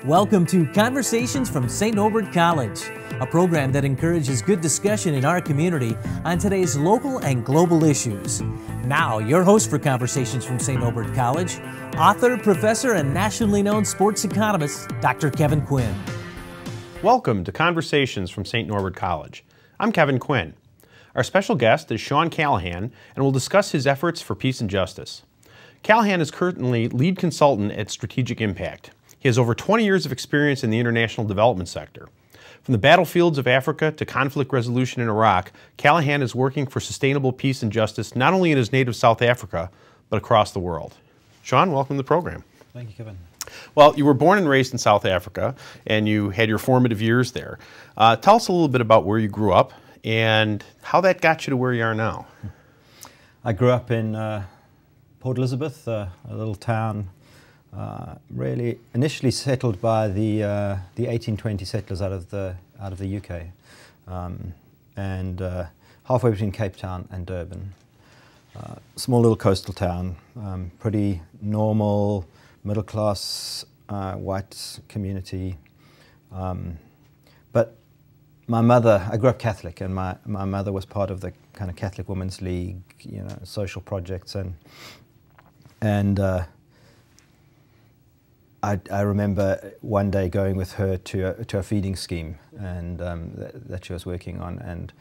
Welcome to Conversations from St. Norbert College, a program that encourages good discussion in our community on today's local and global issues. Now, your host for Conversations from St. Norbert College, author, professor, and nationally known sports economist, Dr. Kevin Quinn. Welcome to Conversations from St. Norbert College. I'm Kevin Quinn. Our special guest is Sean Callaghan, and we'll discuss his efforts for peace and justice. Callaghan is currently lead consultant at Strategic Impact. He has over 20 years of experience in the international development sector. From the battlefields of Africa to conflict resolution in Iraq, Callaghan is working for sustainable peace and justice not only in his native South Africa, but across the world. Sean, welcome to the program. Thank you, Kevin. Well, you were born and raised in South Africa, and you had your formative years there. Tell us a little bit about where you grew up and how that got you to where you are now. I grew up in Port Elizabeth, a little town really initially settled by the 1820 settlers out of the UK, and halfway between Cape Town and Durban. Small little coastal town, pretty normal, middle class white community. But my mother, I grew up Catholic, and my mother was part of the kind of Catholic Women's League, you know, social projects, and I remember one day going with her to a feeding scheme and that she was working on, and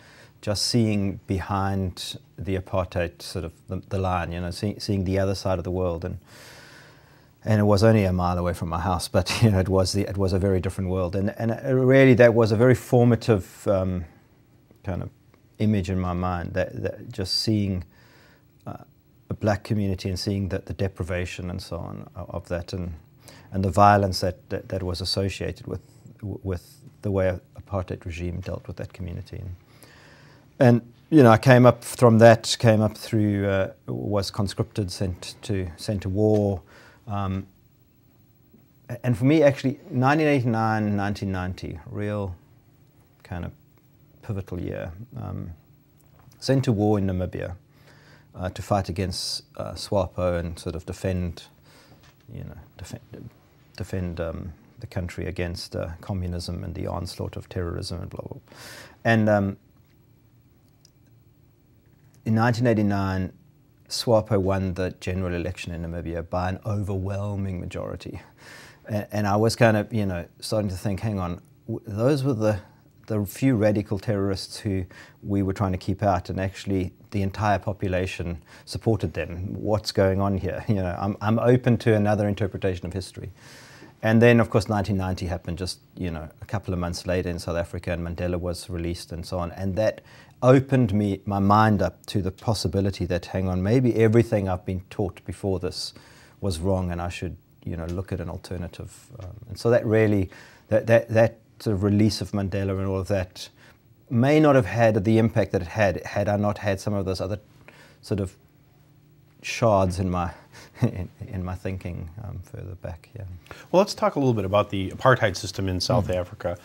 just seeing behind the apartheid sort of the line, you know, seeing the other side of the world, and it was only a mile away from my house, but you know, it was a very different world, and really that was a very formative kind of image in my mind, that just seeing a black community and seeing that the deprivation and so on of that, and the violence that was associated with the way apartheid regime dealt with that community. And you know, I came up through, was conscripted, sent to war. And for me, actually, 1989, 1990, real kind of pivotal year. Sent to war in Namibia to fight against SWAPO and sort of defend the country against communism and the onslaught of terrorism and blah, blah, blah. And in 1989, SWAPO won the general election in Namibia by an overwhelming majority. And I was kind of, you know, starting to think, hang on, those were the few radical terrorists who we were trying to keep out, and actually the entire population supported them. What's going on here? You know, I'm open to another interpretation of history. And then, of course, 1990 happened just, you know, a couple of months later in South Africa, and Mandela was released and so on. And that opened my mind up to the possibility that, hang on, maybe everything I've been taught before this was wrong, and I should, you know, look at an alternative. And so that really, that sort of release of Mandela and all of that may not have had the impact that it had I not had some of those other sort of shards in my in my thinking further back. Yeah. Well, let's talk a little bit about the apartheid system in South Africa.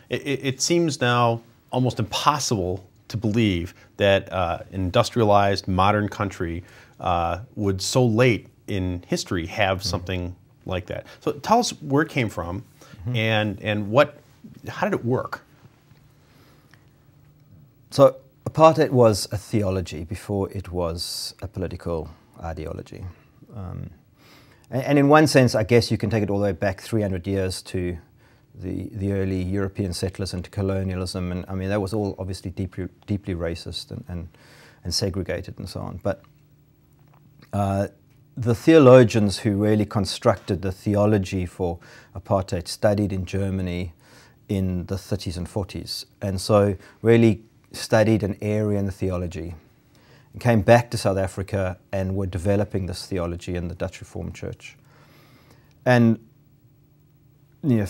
It seems now almost impossible to believe that an industrialized modern country would so late in history have something like that. So tell us where it came from, and how did it work? So apartheid was a theology before it was a political ideology. And in one sense, I guess you can take it all the way back 300 years to the early European settlers and to colonialism. And I mean, that was all obviously deeply racist and segregated and so on. But the theologians who really constructed the theology for apartheid studied in Germany in the 30s and 40s. And so really studied an area in the theology, and came back to South Africa and were developing this theology in the Dutch Reformed Church. And you know,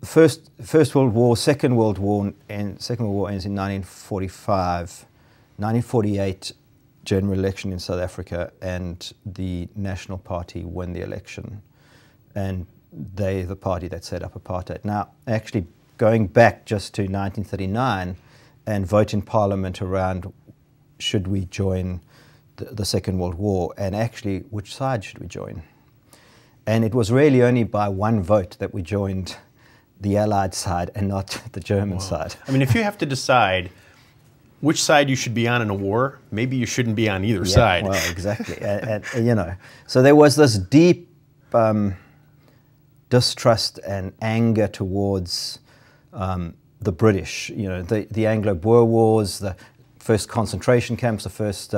First World War, Second World War, and Second World War ends in 1945. 1948, general election in South Africa, and the National Party win the election, and they're the party that set up apartheid. Now, actually, going back just to 1939 and vote in Parliament around should we join the Second World War, and actually which side should we join? And it was really only by one vote that we joined the Allied side and not the German side. I mean, if you have to decide which side you should be on in a war, maybe you shouldn't be on either side. Well, exactly. You know, so there was this deep distrust and anger towards the British. You know, the Anglo-Boer Wars, the first concentration camps, the first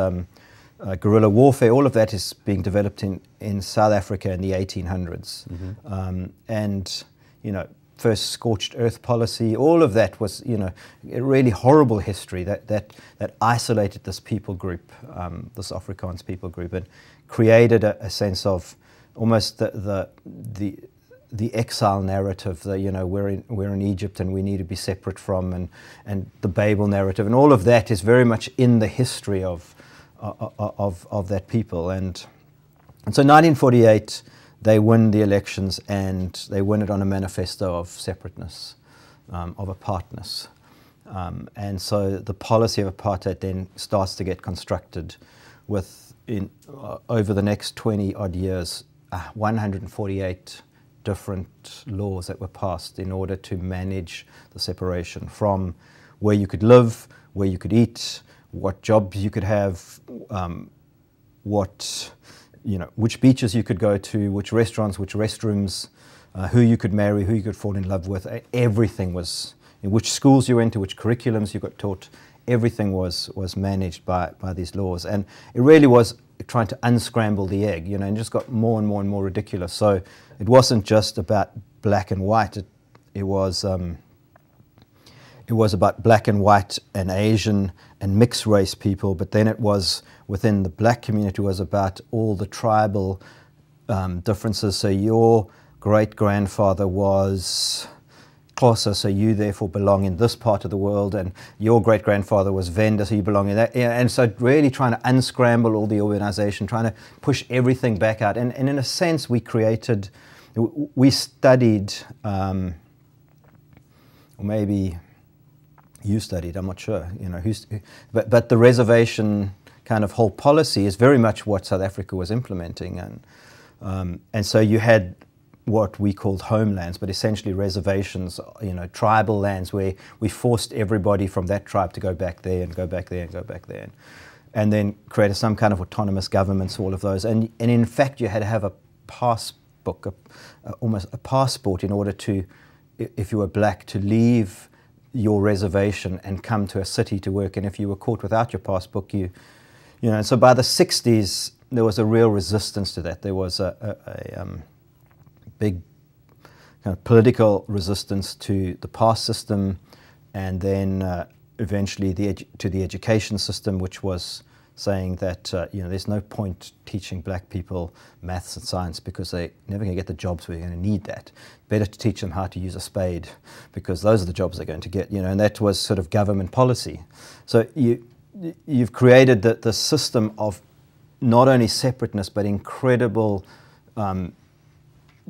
guerrilla warfare, all of that is being developed in South Africa in the 1800s. And, you know, first scorched earth policy, all of that was, you know, a really horrible history that isolated this people group, this Afrikaans people group, and created a sense of almost the exile narrative, that, you know, we're in Egypt and we need to be separate from, and the Babel narrative, and all of that is very much in the history of that people. And so 1948, they win the elections, and they win it on a manifesto of separateness, of apartness. And so the policy of apartheid then starts to get constructed with, over the next 20 odd years, 148 different laws that were passed in order to manage the separation from where you could live, where you could eat, what jobs you could have, which beaches you could go to, which restaurants, which restrooms, who you could marry, who you could fall in love with. Everything was, in which schools you went to, which curriculums you got taught, everything was managed by these laws. And it really was trying to unscramble the egg, you know, and just got more and more and more ridiculous. So it wasn't just about black and white, it was about black and white and Asian and mixed race people, but then it was within the black community, was about all the tribal differences. So your great-grandfather was Xhosa, so you therefore belong in this part of the world, and your great-grandfather was Venda, so you belong in that. And so really trying to unscramble all the organization, trying to push everything back out. And in a sense, we studied, or maybe you studied, I'm not sure, you know, but the reservation kind of whole policy is very much what South Africa was implementing. And so you had what we called homelands, but essentially reservations, you know, tribal lands where we forced everybody from that tribe to go back there and go back there and go back there. And then created some kind of autonomous governments, all of those. And in fact, you had to have a passbook, almost a passport, in order to, if you were black, to leave your reservation and come to a city to work. And if you were caught without your passbook, you know, and so by the 60s, there was a real resistance to that. There was a big kind of political resistance to the pass system, and then eventually to the education system, which was saying that you know, there's no point teaching black people maths and science because they're never going to get the jobs where they're going to need that. Better to teach them how to use a spade because those are the jobs they're going to get. You know, and that was sort of government policy. So you've created the system of not only separateness but incredible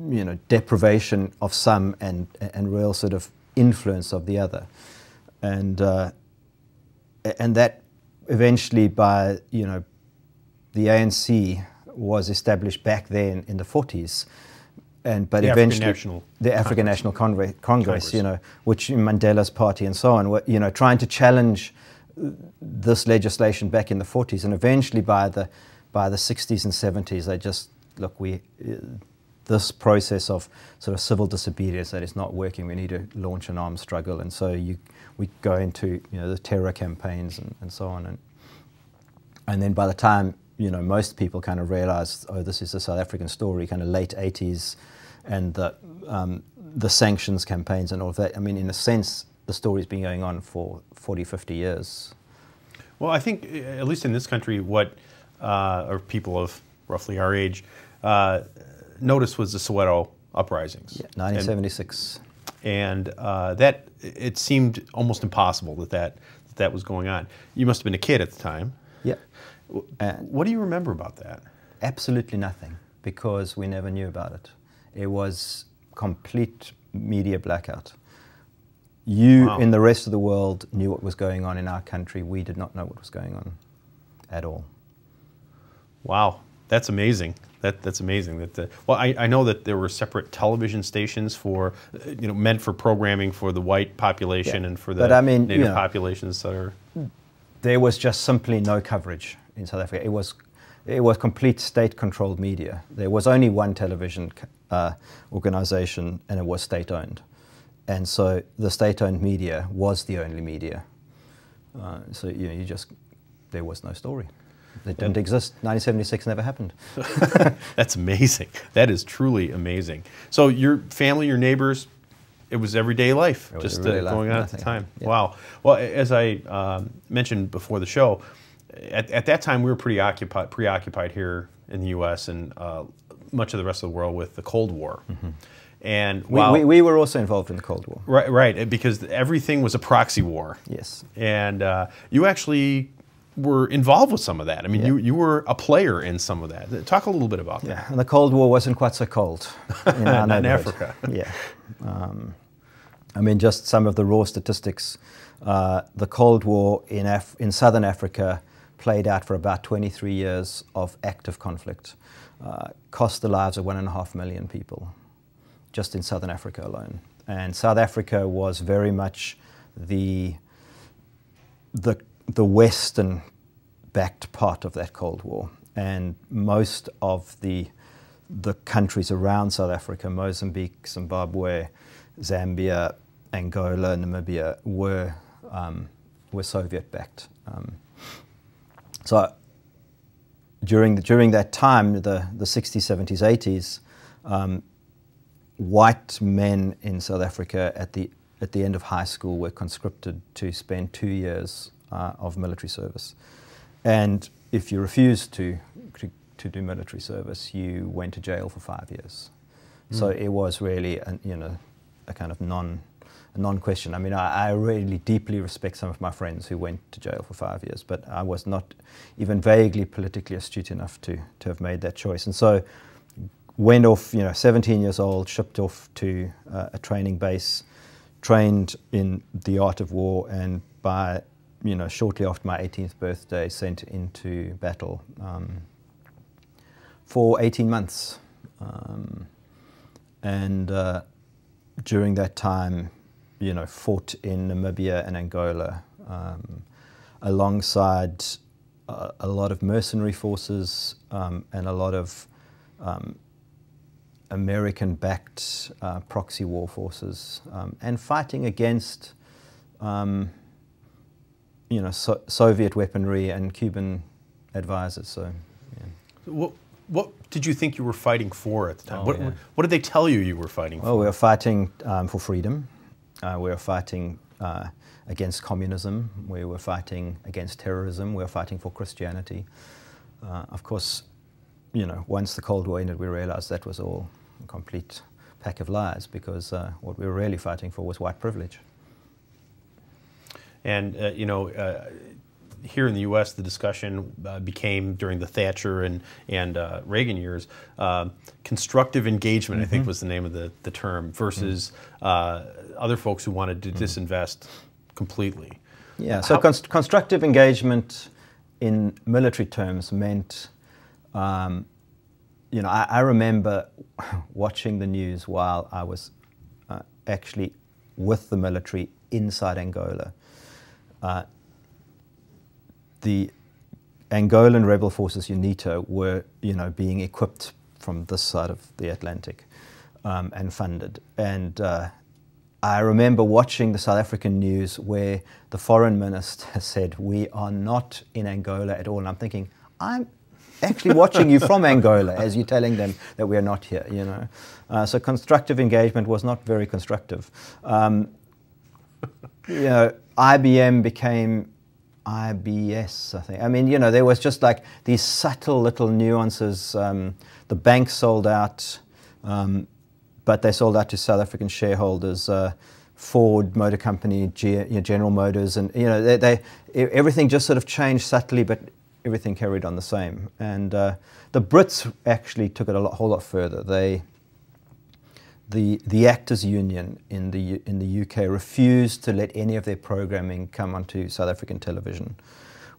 you know, deprivation of some and real sort of influence of the other, and that eventually by, you know, the ANC was established back then in the 40s, but eventually the African National Congress, you know, which Mandela's party and so on, you know, trying to challenge this legislation back in the 40s, and eventually by the 60s and 70s, they just, look, this process of sort of civil disobedience that is not working, we need to launch an armed struggle. And so we go into, you know, the terror campaigns and so on. And then by the time, you know, most people kind of realized, oh, this is a South African story, kind of late 80s, and the sanctions campaigns and all of that. I mean, in a sense, the story's been going on for 40, 50 years. Well, I think, at least in this country, what or people of roughly our age noticed was the Soweto Uprisings. Yeah, 1976. And that, it seemed almost impossible that was going on. You must have been a kid at the time. Yeah. What do you remember about that? Absolutely nothing, because we never knew about it. It was complete media blackout. Wow. In the rest of the world knew what was going on in our country. We did not know what was going on at all. Wow, that's amazing. That's amazing. Well, I know that there were separate television stations for, meant for programming for the white population and for the native populations that are. There was just simply no coverage in South Africa. It was complete state-controlled media. There was only one television organization, and it was state-owned. And so the state-owned media was the only media. So there was no story. It didn't exist. 1976 never happened. That's amazing. That is truly amazing. So your family, your neighbors, it was everyday life, just going on at the time. Yeah. Wow. Well, as I mentioned before the show, at that time we were pretty preoccupied here in the U.S. and much of the rest of the world with the Cold War. Mm-hmm. And we were also involved in the Cold War. Right, because everything was a proxy war. Yes. And you actually were involved with some of that. I mean, you were a player in some of that. Talk a little bit about that. Yeah, and the Cold War wasn't quite so cold in our Not in Africa. Yeah. I mean, just some of the raw statistics. The Cold War in Southern Africa played out for about 23 years of active conflict. Cost the lives of 1.5 million people, just in Southern Africa alone. And South Africa was very much the Western-backed part of that Cold War. And most of the countries around South Africa, Mozambique, Zimbabwe, Zambia, Angola, Namibia, were Soviet-backed. So during that time, the 60s, 70s, 80s, white men in South Africa at the end of high school were conscripted to spend 2 years of military service. And if you refused to do military service, you went to jail for 5 years. So it was really a kind of non-question. I mean, I really deeply respect some of my friends who went to jail for 5 years, but I was not even vaguely politically astute enough to have made that choice. And so went off, 17 years old, shipped off to a training base, trained in the art of war, and by, shortly after my 18th birthday, sent into battle for 18 months. During that time, fought in Namibia and Angola alongside a lot of mercenary forces and a lot of American-backed proxy war forces, and fighting against Soviet weaponry and Cuban advisors. So, yeah. What did you think you were fighting for at the time? What did they tell you were fighting for? Oh, we were fighting for freedom. We were fighting against communism. We were fighting against terrorism. We were fighting for Christianity. Of course, once the Cold War ended, we realized that was all a complete pack of lies, because what we were really fighting for was white privilege. And, here in the U.S., the discussion became, during the Thatcher and Reagan years, constructive engagement, I think was the name of the term, versus other folks who wanted to disinvest completely. Yeah, so constructive engagement in military terms meant, I remember watching the news while I was actually with the military inside Angola. The Angolan rebel forces, UNITA, were, being equipped from this side of the Atlantic and funded. And I remember watching the South African news where the foreign minister said, "We are not in Angola at all." And I'm thinking, I'm actually watching you from Angola as you're telling them that we are not here, So constructive engagement was not very constructive. IBM became IBS, I think. I mean, there was just like these subtle little nuances. The bank sold out, but they sold out to South African shareholders. Ford Motor Company, General Motors, and everything just sort of changed subtly, but everything carried on the same. And the Brits actually took it a whole lot further. The Actors Union in the UK refused to let any of their programming come onto South African television,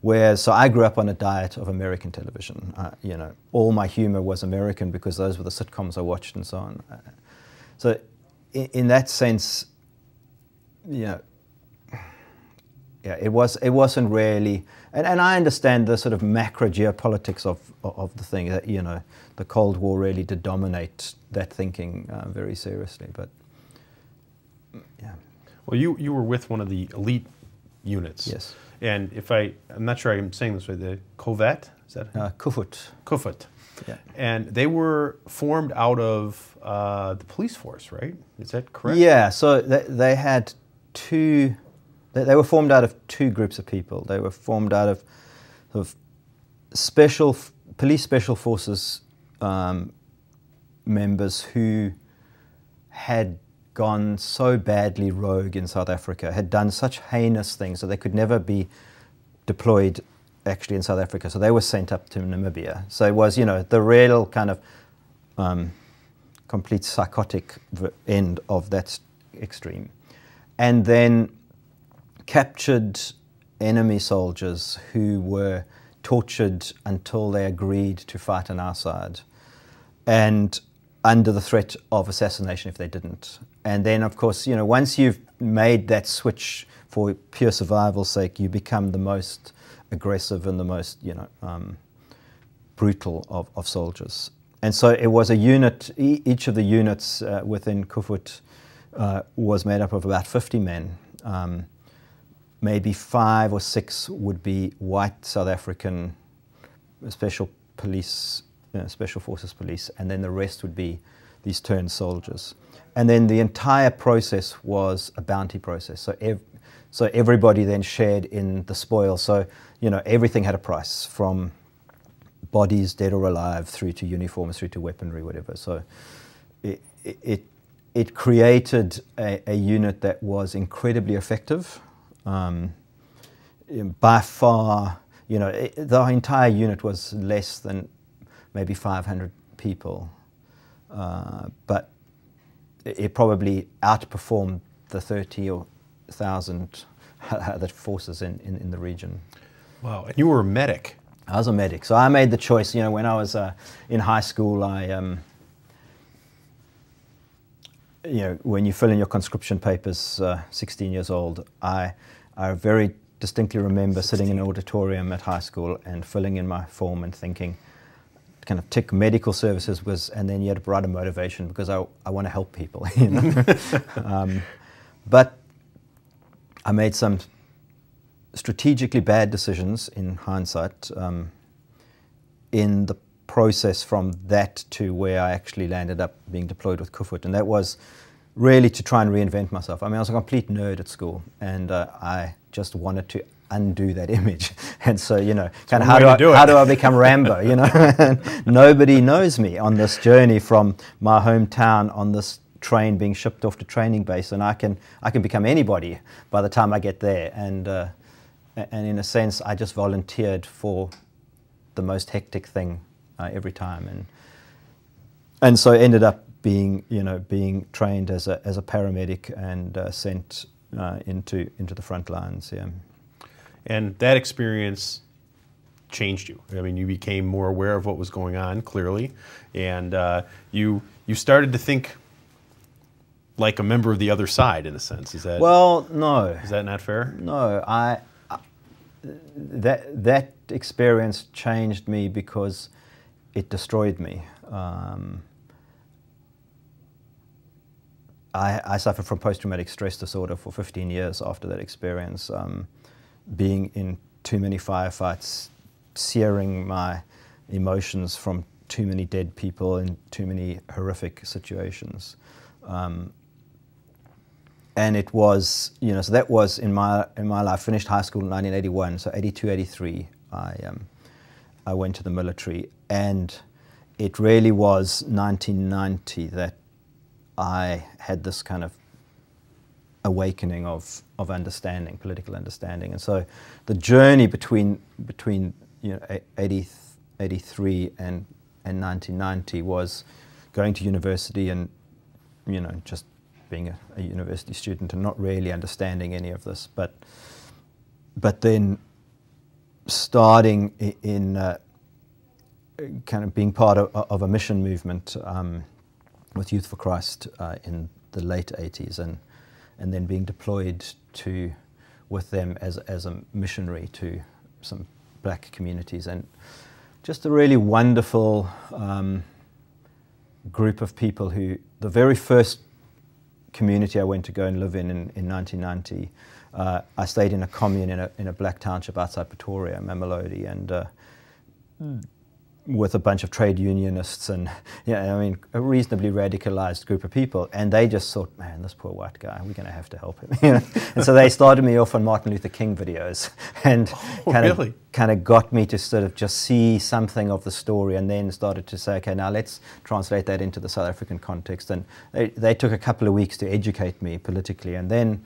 Whereas, so I grew up on a diet of American television. You know, all my humor was American because those were the sitcoms I watched and so on. So in that sense, you know, yeah, it wasn't really, and I understand the sort of macro geopolitics of the thing, that, you know, the Cold War really did dominate that thinking very seriously, but yeah. Well, you were with one of the elite units. Yes. And I'm not sure I'm saying this right, the Covette, is that? Kufut. Kufut. Yeah. And they were formed out of the police force, right? Is that correct? Yeah, so they had two, they were formed out of two groups of people. They were formed out of sort of police special forces members who had gone so badly rogue in South Africa, had done such heinous things that they could never be deployed actually in South Africa. So they were sent up to Namibia. So it was, you know, the real kind of complete psychotic end of that extreme. And then captured enemy soldiers who were tortured until they agreed to fight on our side, and under the threat of assassination if they didn't. And then, of course, you know, once you've made that switch for pure survival's sake, you become the most aggressive and the most, you know, brutal of soldiers. And so it was a unit, each of the units within Kufut was made up of about 50 men. Maybe 5 or 6 would be white South African special police, special forces police, and then the rest would be these turned soldiers. And then the entire process was a bounty process. So everybody then shared in the spoil. So, you know, everything had a price, from bodies, dead or alive, through to uniforms, through to weaponry, whatever. So it created a unit that was incredibly effective. By far, you know, the entire unit was less than maybe 500 people, but it probably outperformed the 30,000 other forces in the region. Wow, and you were a medic. I was a medic, so I made the choice. You know, when I was in high school, you know, when you fill in your conscription papers, 16 years old, I very distinctly remember sitting in an auditorium at high school and filling in my form and thinking, kind of tick medical services was, and then you had to write a motivation because I want to help people, you know. But I made some strategically bad decisions in hindsight in the process from that to where I actually landed up being deployed with Kufut, and that was really to try and reinvent myself. I mean, I was a complete nerd at school, and I just wanted to undo that image. And so, you know, kind of how do I become Rambo, you know? Nobody knows me on this journey from my hometown on this train being shipped off to training base, and I can become anybody by the time I get there. And in a sense, I just volunteered for the most hectic thing every time, and so ended up being, you know, being trained as a paramedic and sent into the front lines. Yeah. And that experience changed you. I mean, you became more aware of what was going on, clearly, and you started to think like a member of the other side, in a sense. Is that, well, no. Is that not fair? No, that experience changed me because it destroyed me. I suffered from post-traumatic stress disorder for 15 years after that experience. Being in too many firefights, searing my emotions from too many dead people in too many horrific situations. And it was, you know, so that was in my life. Finished high school in 1981, so 82, 83, I went to the military, and it really was 1990 that I had this kind of awakening of understanding, political understanding. And so the journey between you know, 83 and 1990 was going to university and, you know, just being a university student and not really understanding any of this. But then starting in kind of being part of a mission movement with Youth for Christ in the late 80s, and then being deployed with them as a missionary to some black communities, and just a really wonderful group of people who, the very first community I went to go and live in 1990, I stayed in a commune in a black township outside Pretoria, Mamelodi, and with a bunch of trade unionists and, I mean, a reasonably radicalized group of people. And they just thought, man, this poor white guy, we're going to have to help him. And so they started me off on Martin Luther King videos, and kind of got me to sort of just see something of the story, and then started to say, okay, now let's translate that into the South African context. And they took a couple of weeks to educate me politically, and then,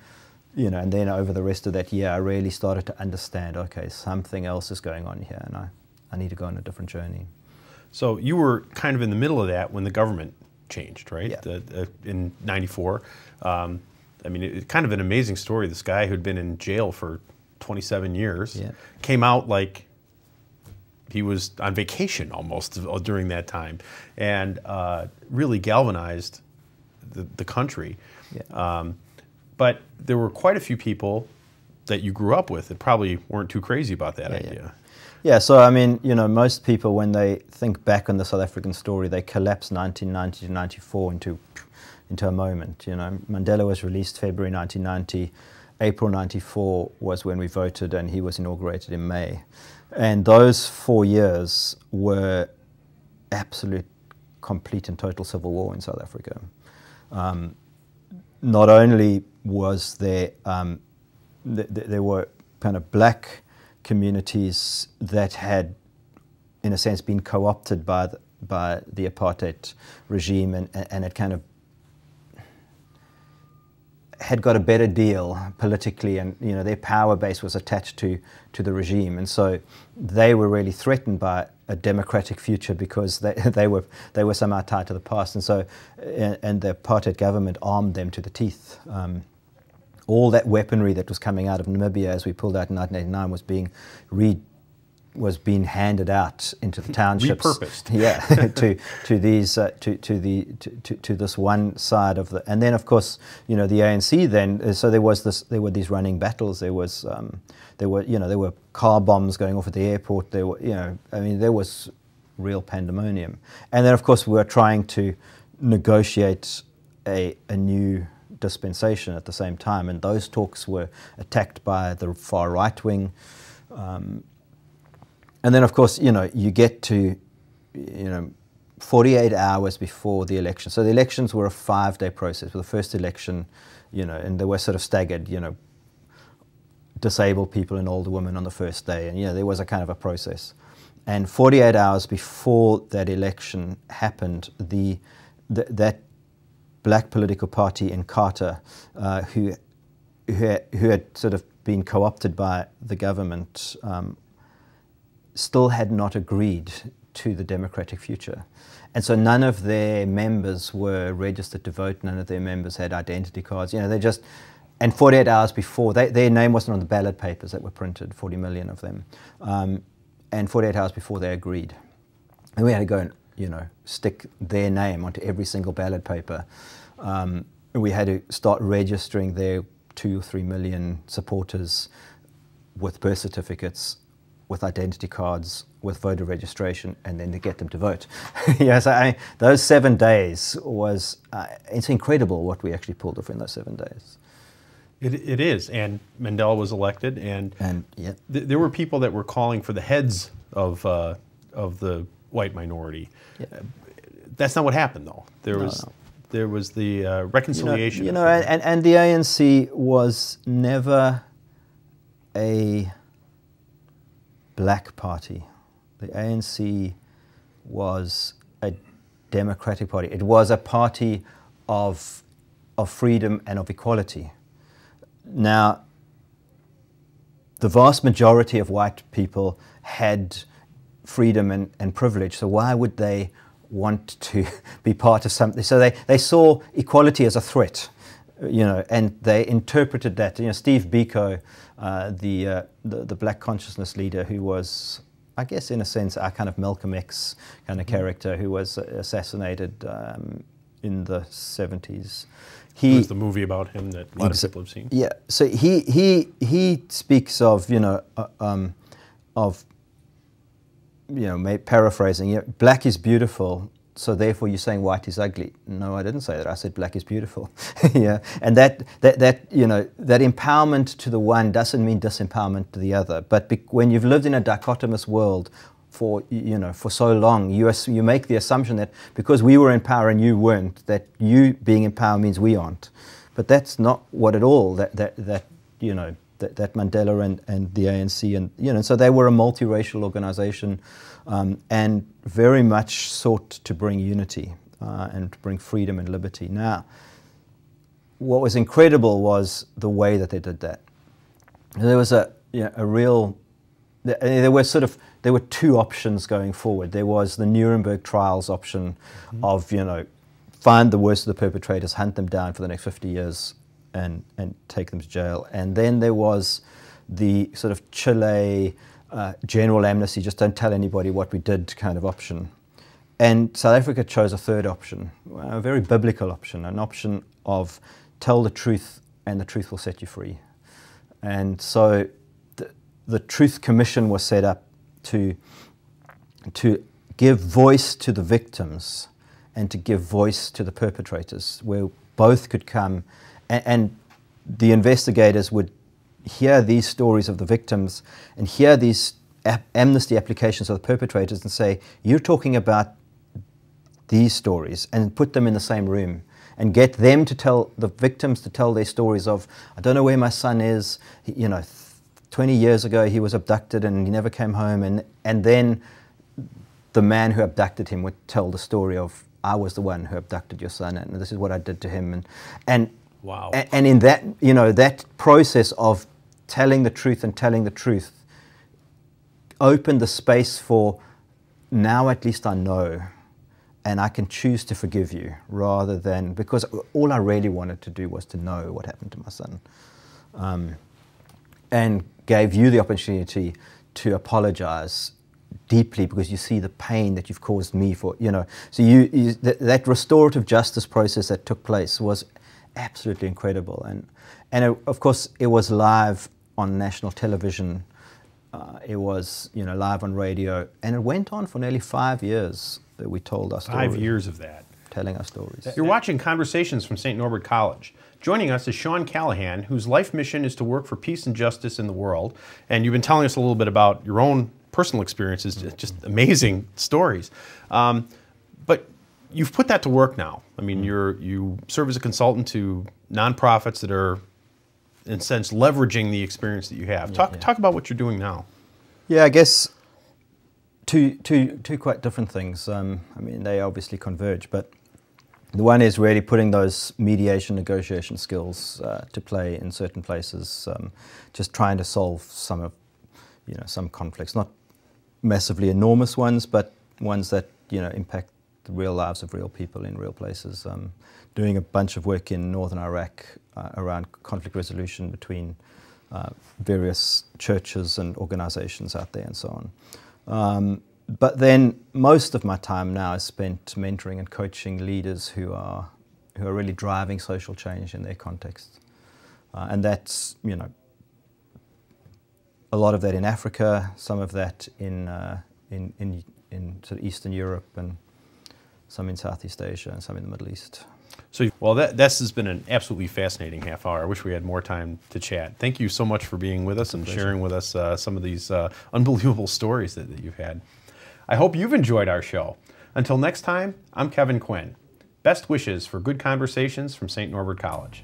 and then over the rest of that year, I really started to understand, okay, something else is going on here, and I need to go on a different journey. So you were kind of in the middle of that when the government changed, right? Yeah. In '94. I mean, it's kind of an amazing story. This guy who'd been in jail for 27 years came out like he was on vacation almost during that time, and really galvanized the country. Yeah. But there were quite a few people that you grew up with that probably weren't too crazy about that idea. Yeah, so I mean, most people, when they think back on the South African story, they collapse 1990 to 94 into a moment. Mandela was released February 1990. April 94 was when we voted, and he was inaugurated in May. And those 4 years were absolute, complete and total civil war in South Africa. Not only was there, there were kind of black communities that had, in a sense, been co-opted by the apartheid regime, and had kind of had got a better deal politically, and their power base was attached to the regime, and so they were really threatened by a democratic future because they were somehow tied to the past, and so and the apartheid government armed them to the teeth. All that weaponry that was coming out of Namibia as we pulled out in 1989 was being handed out into the townships, repurposed. Yeah, to these to this one side of the, and then of course the ANC then. So there were these running battles. There were car bombs going off at the airport. There were there was real pandemonium, and then of course we were trying to negotiate a new dispensation at the same time, and those talks were attacked by the far right wing, and then of course you get to 48 hours before the election. So the elections were a 5-day process. With the first election, and they were sort of staggered, disabled people and older women on the first day, and there was a kind of a process. And 48 hours before that election happened, that black political party in Carter, who had sort of been co-opted by the government, still had not agreed to the democratic future. And so none of their members were registered to vote, none of their members had identity cards. They just, and 48 hours before, their name wasn't on the ballot papers that were printed, 40 million of them, and 48 hours before they agreed. And we had to go and stick their name onto every single ballot paper. We had to start registering their 2 or 3 million supporters with birth certificates, with identity cards, with voter registration, and then to get them to vote. So those 7 days was, it's incredible what we actually pulled off in those 7 days. It is, and Mandela was elected, and there were people that were calling for the heads of the white minority. Yeah. That's not what happened, though. There was the reconciliation. And the ANC was never a black party. The ANC was a democratic party. It was a party of freedom and of equality. Now, the vast majority of white people had freedom and privilege, so why would they want to be part of something? So they saw equality as a threat. you know, and they interpreted that. You know, Steve Biko, the black consciousness leader, who was, I guess, in a sense, our kind of Malcolm X kind of character, who was assassinated in the 70s. It was the movie about him that a lot of people have seen. Yeah, so he speaks of, you know, paraphrasing, you know, black is beautiful, so therefore you're saying white is ugly. No, I didn't say that. I said black is beautiful. Yeah, and that you know, that empowerment to the one doesn't mean disempowerment to the other. But when you've lived in a dichotomous world for, you know, for so long, you make the assumption that because we were in power and you weren't, that you being in power means we aren't. But that's not what at all. That you know, that Mandela and the ANC, and you know, so they were a multiracial organization, and very much sought to bring unity and to bring freedom and liberty. Now, what was incredible was the way that they did that. There was a real. There were two options going forward. There was the Nuremberg trials option of, you know, find the worst of the perpetrators, hunt them down for the next 50 years and take them to jail. And then there was the sort of Chile general amnesty, just don't tell anybody what we did kind of option. And South Africa chose a third option, a very biblical option, an option of tell the truth and the truth will set you free. And so the Truth Commission was set up to give voice to the victims and to give voice to the perpetrators, where both could come and the investigators would hear these stories of the victims and hear these amnesty applications of the perpetrators and say, you're talking about these stories, and put them in the same room and get them to tell, the victims to tell their stories of, I don't know where my son is, you know, 20 years ago he was abducted and he never came home, and then the man who abducted him would tell the story of, I was the one who abducted your son and this is what I did to him, and wow. And in that, you know, that process of telling the truth and telling the truth opened the space for, now at least I know and I can choose to forgive you, rather than, because all I really wanted to do was to know what happened to my son. And gave you the opportunity to apologize deeply because you see the pain that you've caused me for, you know. So that restorative justice process that took place was absolutely incredible. And of course, it was live on national television. It was, you know, live on radio. And it went on for nearly 5 years that we told our stories. 5 years of that. Telling our stories. You're watching Conversations from St. Norbert College. Joining us is Sean Callaghan, whose life mission is to work for peace and justice in the world. And you've been telling us a little bit about your own personal experiences, just amazing stories. But you've put that to work now. I mean, you serve as a consultant to nonprofits that are, in a sense, leveraging the experience that you have. Talk about what you're doing now. Yeah, I guess two quite different things. I mean, they obviously converge, but the one is really putting those mediation, negotiation skills to play in certain places, just trying to solve some of, you know, some conflicts, not massively enormous ones, but ones that, you know, impact the real lives of real people in real places. Doing a bunch of work in northern Iraq around conflict resolution between various churches and organizations out there and so on. But then most of my time now is spent mentoring and coaching leaders who are really driving social change in their context. And that's, you know, a lot of that in Africa, some of that in sort of Eastern Europe, and some in Southeast Asia, and some in the Middle East. So, well, this has been an absolutely fascinating half hour. I wish we had more time to chat. Thank you so much for being with us and sharing with us some of these unbelievable stories that you've had. I hope you've enjoyed our show. Until next time, I'm Kevin Quinn. Best wishes for good conversations from St. Norbert College.